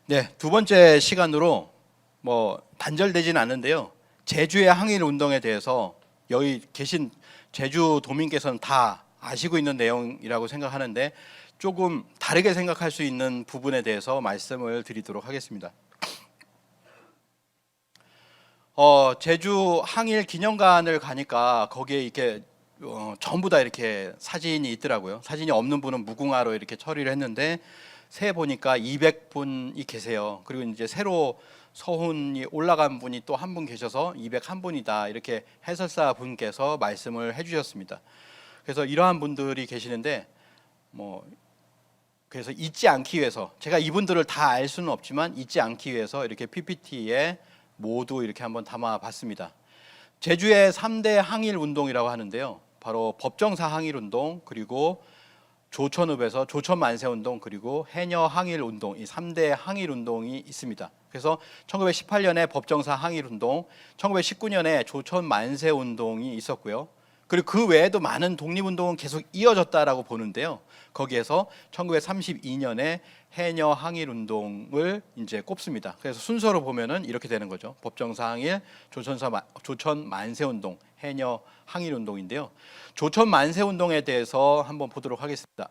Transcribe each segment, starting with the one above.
네, 두 번째 시간으로 단절되진 않는데요. 제주의 항일 운동에 대해서 여기 계신 제주 도민께서는 다 아시고 있는 내용이라고 생각하는데 조금 다르게 생각할 수 있는 부분에 대해서 말씀을 드리도록 하겠습니다. 제주 항일 기념관을 가니까 거기에 이렇게 전부 다 이렇게 사진이 있더라고요. 사진이 없는 분은 무궁화로 이렇게 처리를 했는데 세 보니까 200분이 계세요. 그리고 이제 새로 서훈이 올라간 분이 또 한 분 계셔서 201분이다 이렇게 해설사 분께서 말씀을 해주셨습니다. 그래서 이러한 분들이 계시는데 그래서 잊지 않기 위해서 제가 이분들을 다 알 수는 없지만 잊지 않기 위해서 이렇게 PPT에 모두 이렇게 한번 담아봤습니다. 제주의 3대 항일 운동이라고 하는데요. 바로 법정사 항일 운동, 그리고 조천읍에서 조천 만세 운동, 그리고 해녀 항일 운동, 이 3대 항일 운동이 있습니다. 그래서 1918년에 법정사 항일 운동, 1919년에 조천 만세 운동이 있었고요. 그리고 그 외에도 많은 독립운동은 계속 이어졌다라고 보는데요. 거기에서 1932년에 해녀 항일 운동을 이제 꼽습니다. 그래서 순서로 보면은 이렇게 되는 거죠. 법정사 항일, 조천 만세 운동, 해녀 항일 운동인데요. 조천 만세 운동에 대해서 한번 보도록 하겠습니다.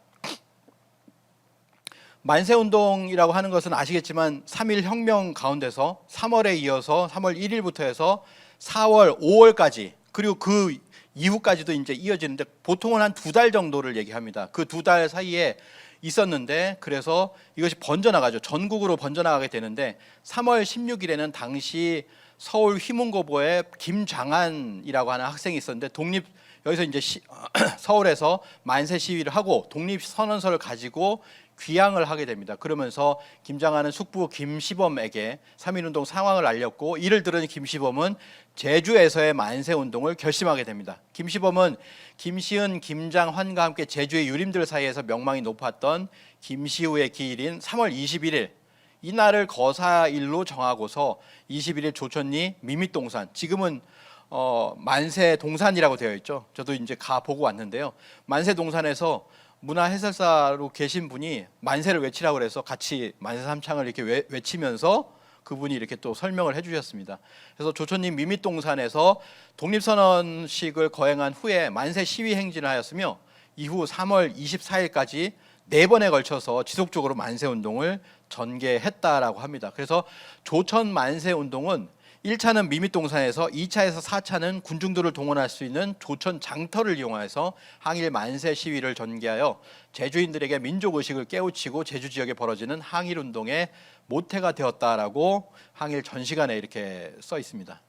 만세 운동이라고 하는 것은 아시겠지만 3.1 혁명 가운데서 3월에 이어서 3월 1일부터 해서 4월, 5월까지 그리고 그 이후까지도 이제 이어지는데 보통은 한 2달 정도를 얘기합니다. 그 2달 사이에 있었는데 그래서 이것이 번져나가죠. 전국으로 번져나가게 되는데 3월 16일에는 당시 서울 휘문고보에 김장한이라고 하는 학생이 있었는데 여기서 이제 서울에서 만세 시위를 하고 독립선언서를 가지고 귀향을 하게 됩니다. 그러면서 김장한은 숙부 김시범에게 3.1운동 상황을 알렸고 이를 들은 김시범은 제주에서의 만세운동을 결심하게 됩니다. 김시범은 김시은, 김장환과 함께 제주의 유림들 사이에서 명망이 높았던 김시우의 기일인 3월 21일 이날을 거사일로 정하고서 21일 조천리 미밋동산, 지금은 만세동산이라고 되어 있죠. 저도 이제 가 보고 왔는데요. 만세동산에서 문화해설사로 계신 분이 만세를 외치라고 그래서 같이 만세 삼창을 이렇게 외치면서 그분이 이렇게 또 설명을 해주셨습니다. 그래서 조천리 미밋동산에서 독립선언식을 거행한 후에 만세 시위 행진을 하였으며 이후 3월 24일까지 4번에 걸쳐서 지속적으로 만세운동을 전개했다라고 합니다. 그래서 조천 만세운동은 1차는 미밋동산에서 2차에서 4차는 군중들을 동원할 수 있는 조천 장터를 이용해서 항일 만세 시위를 전개하여 제주인들에게 민족의식을 깨우치고 제주 지역에 벌어지는 항일운동의 모태가 되었다라고 항일 전시관에 이렇게 써 있습니다.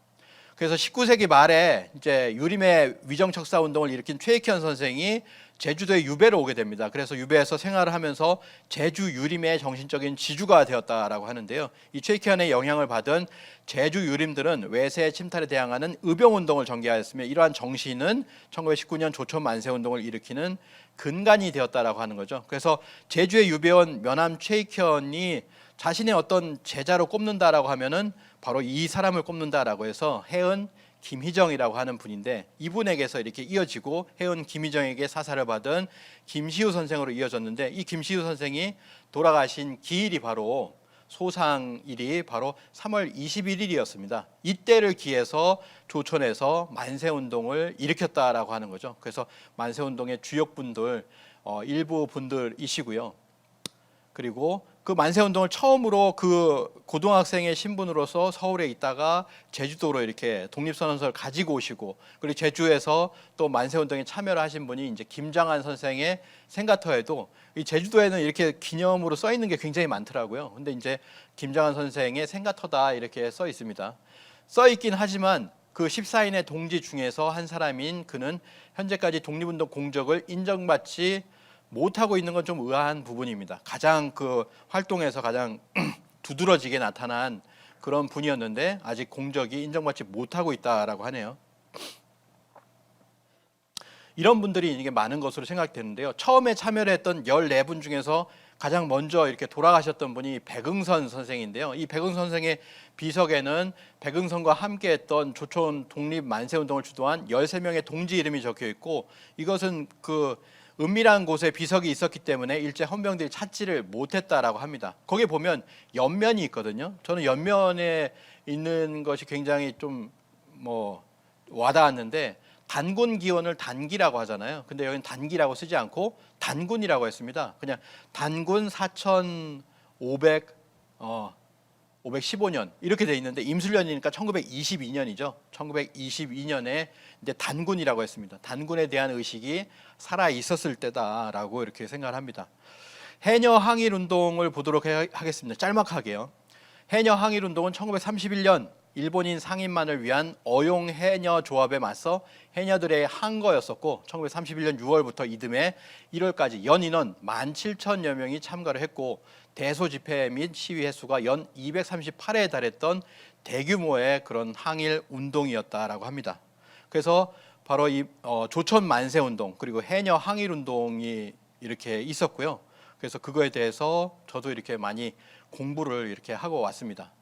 그래서 19세기 말에 이제 유림의 위정척사 운동을 일으킨 최익현 선생이 제주도에 유배로 오게 됩니다. 그래서 유배에서 생활을 하면서 제주 유림의 정신적인 지주가 되었다라고 하는데요. 이 최익현의 영향을 받은 제주 유림들은 외세 침탈에 대항하는 의병운동을 전개하였으며 이러한 정신은 1919년 조천 만세운동을 일으키는 근간이 되었다라고 하는 거죠. 그래서 제주에 유배온 면함 최익현이 자신의 어떤 제자로 꼽는다라고 하면은 바로 이 사람을 꼽는다라고 해서 해은 김희정이라고 하는 분인데 이분에게서 이렇게 이어지고 해은 김희정에게 사사를 받은 김시우 선생으로 이어졌는데 이 김시우 선생이 돌아가신 기일이 바로 소상일이 바로 3월 21일이었습니다. 이때를 기해서 조천에서 만세운동을 일으켰다라고 하는 거죠. 그래서 만세운동의 주역분들 일부 분들이시고요. 그리고 그 만세운동을 처음으로 그 고등학생의 신분으로서 서울에 있다가 제주도로 이렇게 독립선언서를 가지고 오시고 그리고 제주에서 또 만세운동에 참여를 하신 분이 이제 김장한 선생의 생가터에도 이 제주도에는 이렇게 기념으로 써 있는 게 굉장히 많더라고요. 근데 이제 김장한 선생의 생가터다 이렇게 써 있습니다. 써 있긴 하지만 그 14인의 동지 중에서 한 사람인 그는 현재까지 독립운동 공적을 인정받지 못하고 있는 건 좀 의아한 부분입니다. 가장 그 활동에서 가장 두드러지게 나타난 그런 분이었는데 아직 공적이 인정받지 못하고 있다라고 하네요. 이런 분들이 이게 많은 것으로 생각되는데요. 처음에 참여를 했던 14분 중에서 가장 먼저 이렇게 돌아가셨던 분이 백응선 선생인데요. 이 백응선 선생의 비석에는 백응선과 함께했던 조천 독립 만세운동을 주도한 13명의 동지 이름이 적혀 있고 이것은 그 은밀한 곳에 비석이 있었기 때문에 일제 헌병들이 찾지를 못했다라고 합니다. 거기에 보면 연면이 있거든요. 저는 연면에 있는 것이 굉장히 좀 뭐 와닿았는데 단군 기원을 단기라고 하잖아요. 근데 여기는 단기라고 쓰지 않고 단군이라고 했습니다. 그냥 단군 4500 515년 이렇게 돼 있는데 임술년이니까 1922년이죠. 1922년에 이제 단군이라고 했습니다. 단군에 대한 의식이 살아 있었을 때다라고 이렇게 생각을 합니다. 해녀 항일 운동을 보도록 하겠습니다. 짤막하게요. 해녀 항일 운동은 1931년 일본인 상인만을 위한 어용 해녀 조합에 맞서 해녀들의 항거였었고 1931년 6월부터 이듬해 1월까지 연 인원 17,000여 명이 참가를 했고 대소 집회 및 시위 횟수가 연 238회에 달했던 대규모의 그런 항일 운동이었다라고 합니다. 그래서 바로 이 조천 만세 운동 그리고 해녀 항일 운동이 이렇게 있었고요. 그래서 그거에 대해서 저도 이렇게 많이 공부를 이렇게 하고 왔습니다.